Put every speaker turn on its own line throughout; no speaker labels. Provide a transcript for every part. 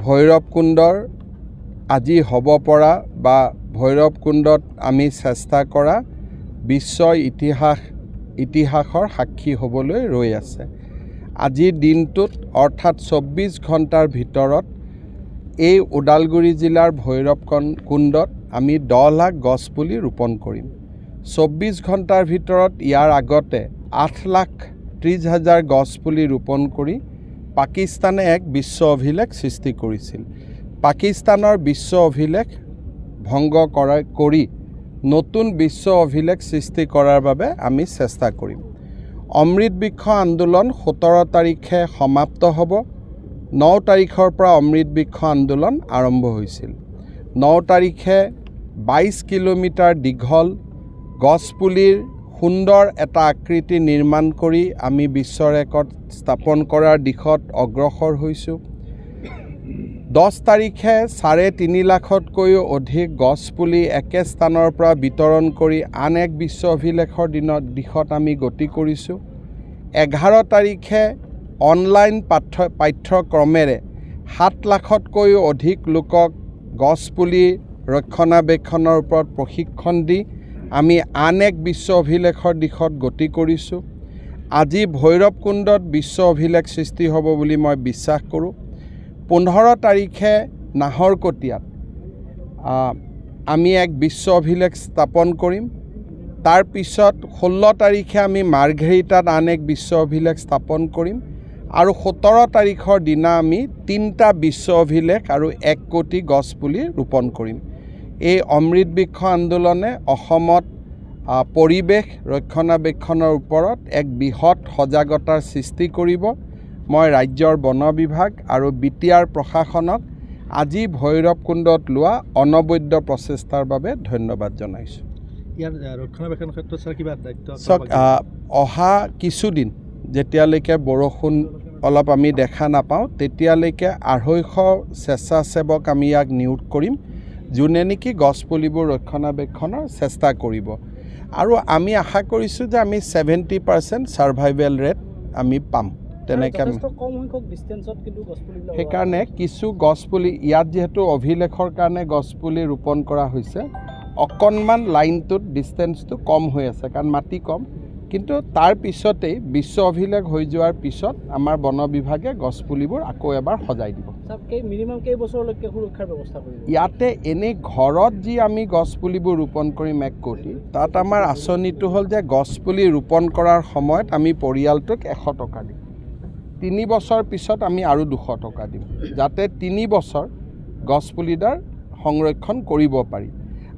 ভৈৰৱকুণ্ডৰ আজি হ'ব পৰা বা ভৈৰৱকুণ্ডত আমি চেষ্টা কৰা বিশ্ব ইতিহাসৰ সাক্ষী হ'বলৈ ৰৈ আছে। আজিৰ দিনটোত অৰ্থাৎ 24 ঘণ্টাৰ ভিতৰত এই ওদালগুৰি জিলাৰ ভৈৰৱকুণ্ডত আমি 10 লাখ গছপুলি ৰোপণ কৰিম। 24 ঘণ্টাৰ ভিতৰত ইয়াৰ আগতে 8,30,000 গছপুলি ৰোপণ কৰি পাকিস্তানে এক বিশ্ব অভিলেখ সৃষ্টি কৰিছিল। পাকিস্তানৰ বিশ্ব অভিলেখ ভংগ কৰি নতুন বিশ্ব অভিলেখ সৃষ্টি কৰাৰ বাবে আমি চেষ্টা কৰিম। অমৃত বৃক্ষ আন্দোলন 17 তাৰিখে সমাপ্ত হ'ব। 9 তাৰিখৰ পৰা অমৃত বৃক্ষ আন্দোলন আৰম্ভ হৈছিল। 9 তাৰিখে 22 কিলোমিটাৰ দীঘল গছপুলিৰ সুন্দৰ এটা আকৃতি নিৰ্মাণ কৰি আমি বিশ্ব ৰেকৰ্ড স্থাপন কৰাৰ দিশত অগ্ৰসৰ হৈছোঁ। 10 তাৰিখে 3.5 লাখতকৈও অধিক গছপুলি একে স্থানৰ পৰা বিতৰণ কৰি আন এক বিশ্ব অভিলেখৰ দিশত আমি গতি কৰিছোঁ। 11 তাৰিখে অনলাইন পাঠ্যক্ৰমেৰে 7 লাখতকৈও অধিক লোকক গছপুলি ৰক্ষণাবেক্ষণৰ ওপৰত প্ৰশিক্ষণ দি আমি আন এক বিশ্ব অভিলেখৰ দিশত গতি কৰিছোঁ। আজি ভৈৰৱকুণ্ডত বিশ্ব অভিলেখ সৃষ্টি হ'ব বুলি মই বিশ্বাস কৰোঁ। 15 তাৰিখে নাহৰকটীয়াত আমি এক বিশ্ব অভিলেখ স্থাপন কৰিম। তাৰ পিছত 16 তাৰিখে আমি মাৰ্ঘেৰিটাত আন এক বিশ্ব অভিলেখ স্থাপন কৰিম আৰু 17 তাৰিখৰ দিনা আমি 3টা বিশ্ব অভিলেখ আৰু 1 কোটি গছপুলি ৰোপণ কৰিম। এই অমৃত বৃক্ষ আন্দোলনে অসমত পৰিৱেশ ৰক্ষণাবেক্ষণৰ ওপৰত এক বৃহৎ সজাগতাৰ সৃষ্টি কৰিব। মই ৰাজ্যৰ বন বিভাগ আৰু বিটিআৰ প্ৰশাসনক আজি ভৈৰৱকুণ্ডত লোৱা অনবদ্য প্ৰচেষ্টাৰ বাবে ধন্যবাদ জনাইছোঁ।
ইয়াৰ ৰক্ষণাবেক্ষণ ক্ষেত্ৰত স্যাৰ কিবা দায়িত্ব
অহা কিছুদিন যেতিয়ালৈকে বৰষুণ অলপ আমি দেখা নাপাওঁ তেতিয়ালৈকে 250 স্বেচ্ছাসেৱক আমি ইয়াক নিয়োগ কৰিম, যোনে নেকি গছপুলিবোৰ ৰক্ষণাবেক্ষণৰ চেষ্টা কৰিব। আৰু আমি আশা কৰিছোঁ যে আমি 70% ছাৰ্ভাইভেল ৰেট আমি পাম। তেনেকৈ সেইকাৰণে কিছু গছপুলি ইয়াত যিহেতু অভিলেখৰ কাৰণে গছপুলি ৰোপণ কৰা হৈছে, অকণমান লাইনটোত ডিষ্টেঞ্চটো কম হৈ আছে কাৰণ মাটি কম, কিন্তু তাৰ পিছতেই বিশ্ব অভিলেখ হৈ যোৱাৰ পিছত আমাৰ বন বিভাগে গছপুলিবোৰ আকৌ এবাৰ সজাই দিব।
মিনিমাম কেইবছৰলৈকে সুৰক্ষাৰ ব্যৱস্থা কৰিব?
ইয়াতে এনেই ঘৰত যি আমি গছপুলিবোৰ ৰোপণ কৰিম 1 কোটি, তাত আমাৰ আঁচনিটো হ'ল যে গছপুলি ৰোপণ কৰাৰ সময়ত আমি পৰিয়ালটোক 100 টকা দিম। 3 বছৰ পিছত আমি আৰু 200 টকা দিম, যাতে 3 বছৰ গছপুলিডাল সংৰক্ষণ কৰিব পাৰি।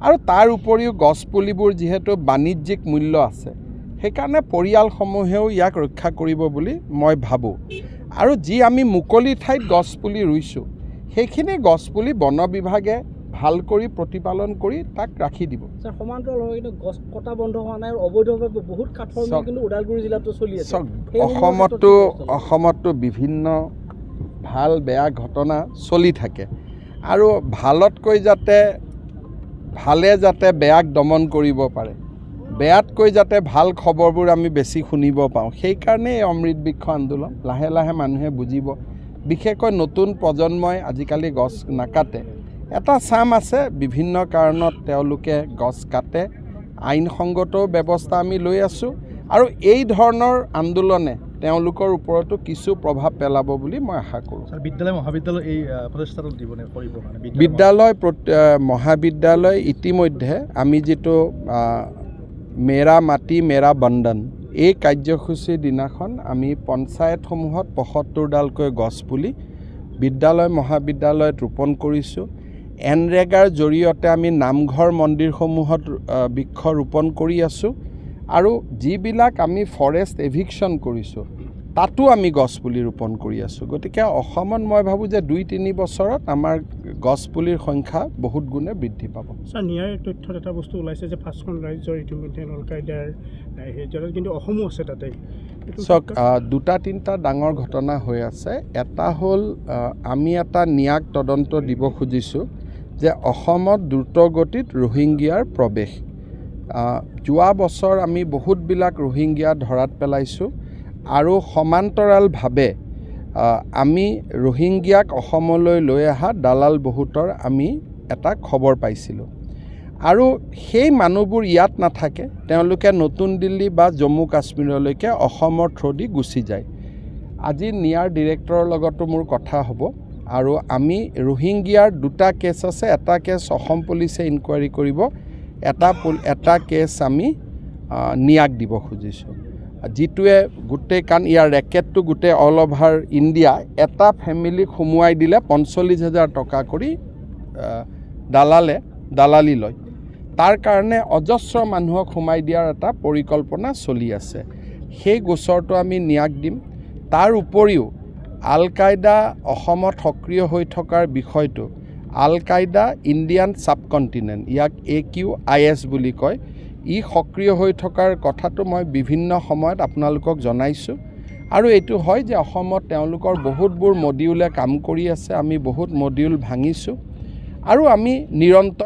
আৰু তাৰ উপৰিও গছপুলিবোৰ যিহেতু বাণিজ্যিক মূল্য আছে, সেইকাৰণে পৰিয়ালসমূহেও ইয়াক ৰক্ষা কৰিব বুলি মই ভাবোঁ। আৰু যি আমি মুকলি ঠাইত গছপুলি ৰুইছোঁ, সেইখিনি গছপুলি বন বিভাগে ভাল কৰি প্ৰতিপালন কৰি তাক ৰাখি দিব।
সমান্তৰালভাৱে কিন্তু গছ কটা বন্ধ হোৱা নাই, অবৈধভাৱে বহুত কাঠৰ মিল কিন্তু ওদালগুৰি জিলাতো চলি আছে।
অসমতো বিভিন্ন ভাল বেয়া ঘটনা চলি থাকে আৰু ভালে যাতে বেয়াক দমন কৰিব পাৰে, বেয়াতকৈ যাতে ভাল খবৰবোৰ আমি বেছি শুনিব পাওঁ, সেইকাৰণে এই অমৃত বৃক্ষ আন্দোলন লাহে লাহে মানুহে বুজিব। বিশেষকৈ নতুন প্ৰজন্মই আজিকালি গছ নাকাটে। এটা চাম আছে, বিভিন্ন কাৰণত তেওঁলোকে গছ কাটে, আইনসংগত ব্যৱস্থা আমি লৈ আছোঁ আৰু এই ধৰণৰ আন্দোলনে তেওঁলোকৰ ওপৰতো কিছু প্ৰভাৱ পেলাব বুলি মই আশা কৰোঁ।
বিদ্যালয় মহাবিদ্যালয় এই প্ৰচেষ্টাটো দিবনে কৰিব?
বিদ্যালয় মহাবিদ্যালয় ইতিমধ্যে আমি যিটো মেৰা মাটি মেৰা বন্ধন এই কাৰ্যসূচীৰ দিনাখন আমি পঞ্চায়তসমূহত 75ডালকৈ গছপুলি বিদ্যালয় মহাবিদ্যালয়ত ৰোপণ কৰিছোঁ। এনৰেগাৰ জৰিয়তে আমি নামঘৰ মন্দিৰসমূহত বৃক্ষ ৰোপণ কৰি আছোঁ আৰু যিবিলাক আমি ফৰেষ্ট এভিকশ্যন কৰিছোঁ তাতো আমি গছপুলি ৰোপণ কৰি আছোঁ। গতিকে অসমত মই ভাবোঁ যে 2-3 বছৰত আমাৰ গছপুলিৰ সংখ্যা বহুত গুণে বৃদ্ধি পাব।
ছাৰ, নিয়াৰ তথ্যত এটা বস্তু ওলাইছে যে 5খন ৰাজ্যৰ ইতিমধ্যে নল কায়দাৰ হেৰিত কিন্তু অসমো আছে তাতে।
চাওক, 2-3টা ডাঙৰ ঘটনা হৈ আছে। এটা হ'ল আমি এটা ন্যাক তদন্ত দিব খুজিছোঁ যে অসমত দ্ৰুতগতিত ৰোহিংগিয়াৰ প্ৰৱেশ। যোৱা বছৰ আমি বহুতবিলাক ৰোহিংগিয়া ধৰাত পেলাইছোঁ আৰু সমান্তৰালভাৱে আমি ৰোহিংগিয়াক অসমলৈ লৈ অহা দালাল বহুতৰ আমি এটা খবৰ পাইছিলোঁ আৰু সেই মানুহবোৰ ইয়াত নাথাকে, তেওঁলোকে নতুন দিল্লী বা জম্মু কাশ্মীৰলৈকে অসমৰ থ্ৰুদি গুচি যায়। আজি নিয়াৰ ডিৰেক্টৰৰ লগতো মোৰ কথা হ'ব আৰু আমি ৰোহিংগিয়াৰ 2টা কেছ আছে, এটা কেছ অসম পুলিচে ইনকুৱাৰী কৰিব, এটা কেছ আমি নিয়াক দিব খুজিছোঁ, যিটোৱে গোটেই কাৰণ ইয়াৰ ৰেকেটটো গোটেই অল অভাৰ ইণ্ডিয়া এটা ফেমিলিক সোমোৱাই দিলে 45,000 টকা কৰি দালালি লয়। তাৰ কাৰণে অজস্ৰ মানুহক সোমাই দিয়াৰ এটা পৰিকল্পনা চলি আছে। সেই গোচৰটো আমি নিয়াক দিম। তাৰ উপৰিও আল কায়দা অসমত সক্ৰিয় হৈ থকাৰ বিষয়টো, আল কায়দা ইণ্ডিয়ান ছাবকণ্টিনেণ্ট, ইয়াক AQIS বুলি কয়, ই সক্ৰিয় হৈ থকাৰ কথাটো মই বিভিন্ন সময়ত আপোনালোকক জনাইছোঁ আৰু এইটো হয় যে অসমত তেওঁলোকৰ বহুতবোৰ মডিউলে কাম কৰি আছে, আমি বহুত মডিউল ভাঙিছোঁ আৰু আমি নিৰন্তৰ